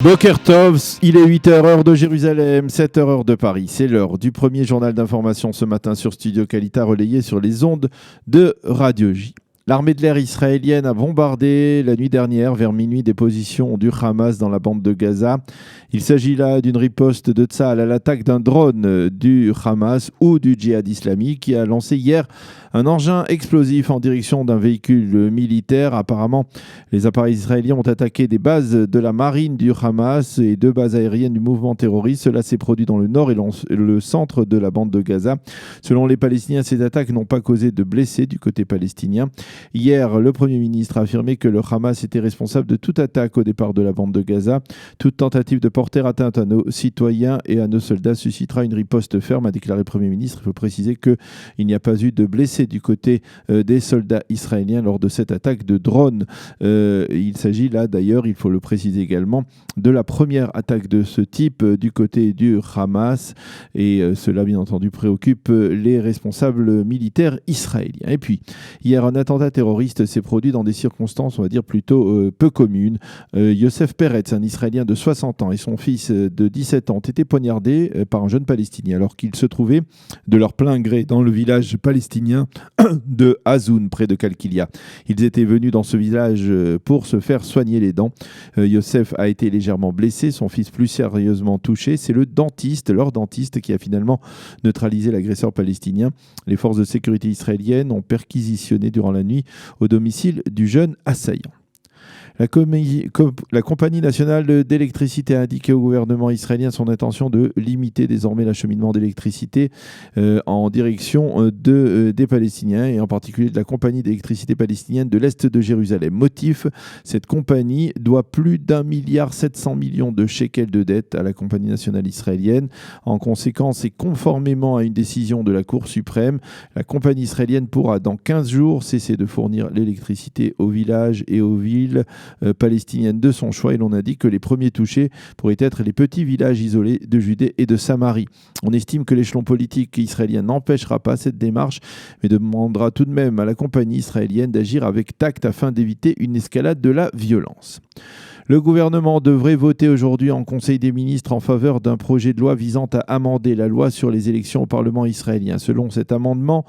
Boker Tov, il est 8h heure de Jérusalem, 7h heure de Paris. C'est l'heure du premier journal d'information ce matin sur Studio Kalita, relayé sur les ondes de Radio J. L'armée de l'air israélienne a bombardé la nuit dernière, vers minuit, des positions du Hamas dans la bande de Gaza. Il s'agit là d'une riposte de Tsahal à l'attaque d'un drone du Hamas ou du djihad islamique qui a lancé hier un engin explosif en direction d'un véhicule militaire. Apparemment, les appareils israéliens ont attaqué des bases de la marine du Hamas et deux bases aériennes du mouvement terroriste. Cela s'est produit dans le nord et le centre de la bande de Gaza. Selon les Palestiniens, ces attaques n'ont pas causé de blessés du côté palestinien. Hier, le Premier ministre a affirmé que le Hamas était responsable de toute attaque au départ de la bande de Gaza. Toute tentative de porter atteinte à nos citoyens et à nos soldats suscitera une riposte ferme, a déclaré le Premier ministre. Il faut préciser qu'il n'y a pas eu de blessés du côté des soldats israéliens lors de cette attaque de drone. Il s'agit là, d'ailleurs, il faut le préciser également, de la première attaque de ce type du côté du Hamas. Et cela, bien entendu, préoccupe les responsables militaires israéliens. Et puis, hier, un attentat terroriste s'est produit dans des circonstances, on va dire, plutôt peu communes. Youssef Peretz, un Israélien de 60 ans, et son fils de 17 ans ont été poignardés par un jeune Palestinien alors qu'ils se trouvaient de leur plein gré dans le village palestinien de Hazoun, près de Kalkilia. Ils étaient venus dans ce village pour se faire soigner les dents. Youssef a été légèrement blessé, son fils plus sérieusement touché. C'est leur dentiste, qui a finalement neutralisé l'agresseur palestinien. Les forces de sécurité israéliennes ont perquisitionné durant la nuit au domicile du jeune assaillant. La compagnie nationale d'électricité a indiqué au gouvernement israélien son intention de limiter désormais l'acheminement d'électricité en direction des Palestiniens et en particulier de la compagnie d'électricité palestinienne de l'Est de Jérusalem. Motif, cette compagnie doit plus d'1,7 milliard de shekels de dette à la compagnie nationale israélienne. En conséquence et conformément à une décision de la Cour suprême, la compagnie israélienne pourra dans 15 jours cesser de fournir l'électricité aux villages et aux villes palestinienne de son choix, et l'on a dit que les premiers touchés pourraient être les petits villages isolés de Judée et de Samarie. On estime que l'échelon politique israélien n'empêchera pas cette démarche, mais demandera tout de même à la compagnie israélienne d'agir avec tact afin d'éviter une escalade de la violence. Le gouvernement devrait voter aujourd'hui en Conseil des ministres en faveur d'un projet de loi visant à amender la loi sur les élections au Parlement israélien. Selon cet amendement,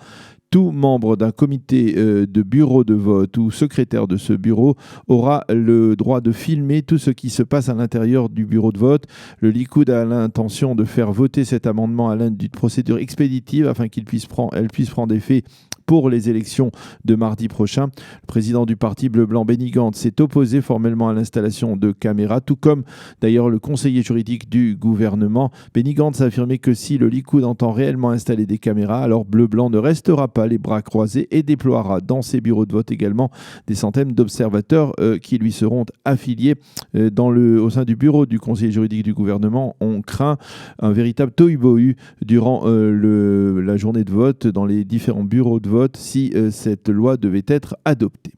tout membre d'un comité de bureau de vote ou secrétaire de ce bureau aura le droit de filmer tout ce qui se passe à l'intérieur du bureau de vote. Le Likoud a l'intention de faire voter cet amendement à l'aide d'une procédure expéditive afin qu'elle puisse prendre effet pour les élections de mardi prochain. Le président du parti bleu-blanc Benny Gantz s'est opposé formellement à l'installation de caméras, tout comme d'ailleurs le conseiller juridique du gouvernement. Benny Gantz a affirmé que si le Likoud entend réellement installer des caméras, alors bleu-blanc ne restera pas les bras croisés et déploiera dans ses bureaux de vote également des centaines d'observateurs qui lui seront affiliés au sein du bureau du conseiller juridique du gouvernement. On craint un véritable tohu-bohu durant la journée de vote dans les différents bureaux de vote si cette loi devait être adoptée.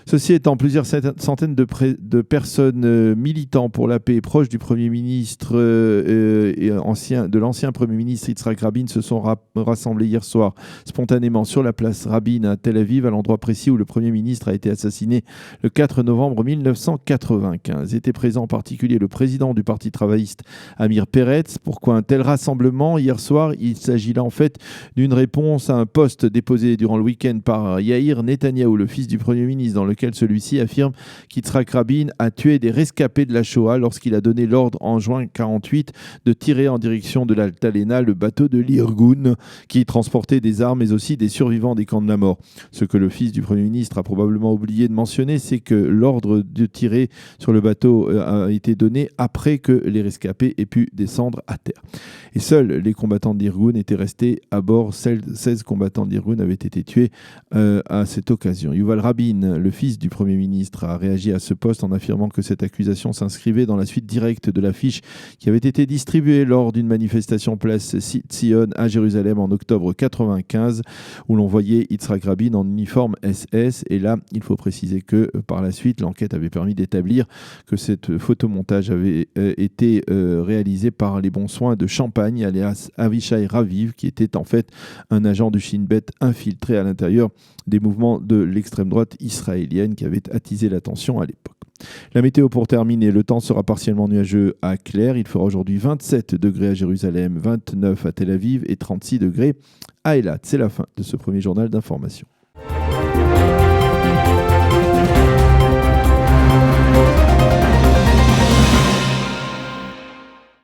Ceci étant, plusieurs centaines de personnes militants pour la paix et proches du Premier ministre de l'ancien Premier ministre Yitzhak Rabin se sont rassemblés hier soir spontanément sur la place Rabin à Tel Aviv, à l'endroit précis où le Premier ministre a été assassiné le 4 novembre 1995. Était présent en particulier le président du Parti travailliste Amir Peretz. Pourquoi un tel rassemblement hier soir? Il s'agit là en fait d'une réponse à un post déposé durant le week-end par Yair Netanyahou, le fils du Premier ministre, dans lequel celui-ci affirme qu'Yitzhak Rabin a tué des rescapés de la Shoah lorsqu'il a donné l'ordre en juin 1948 de tirer en direction de l'Altalena, le bateau de l'Irgun qui transportait des armes mais aussi des survivants des camps de la mort. Ce que le fils du Premier ministre a probablement oublié de mentionner, c'est que l'ordre de tirer sur le bateau a été donné après que les rescapés aient pu descendre à terre. Et seuls les combattants de l'Irgun étaient restés à bord. 16 combattants de l'Irgun avaient été tués à cette occasion. Yuval Rabin, le fils du Premier ministre, a réagi à ce poste en affirmant que cette accusation s'inscrivait dans la suite directe de l'affiche qui avait été distribuée lors d'une manifestation place Tzion à Jérusalem en octobre 1995 où l'on voyait Yitzhak Rabin en uniforme SS. Et là, il faut préciser que par la suite, l'enquête avait permis d'établir que cette photomontage avait été réalisé par les bons soins de Champagne, alias Avishai Raviv, qui était en fait un agent du Shin Bet infiltré à l'intérieur des mouvements de l'extrême droite israélienne. israélienne qui avait attisé l'attention à l'époque. La météo pour terminer, le temps sera partiellement nuageux à clair. Il fera aujourd'hui 27 degrés à Jérusalem, 29 à Tel Aviv et 36 degrés à Eilat. C'est la fin de ce premier journal d'information.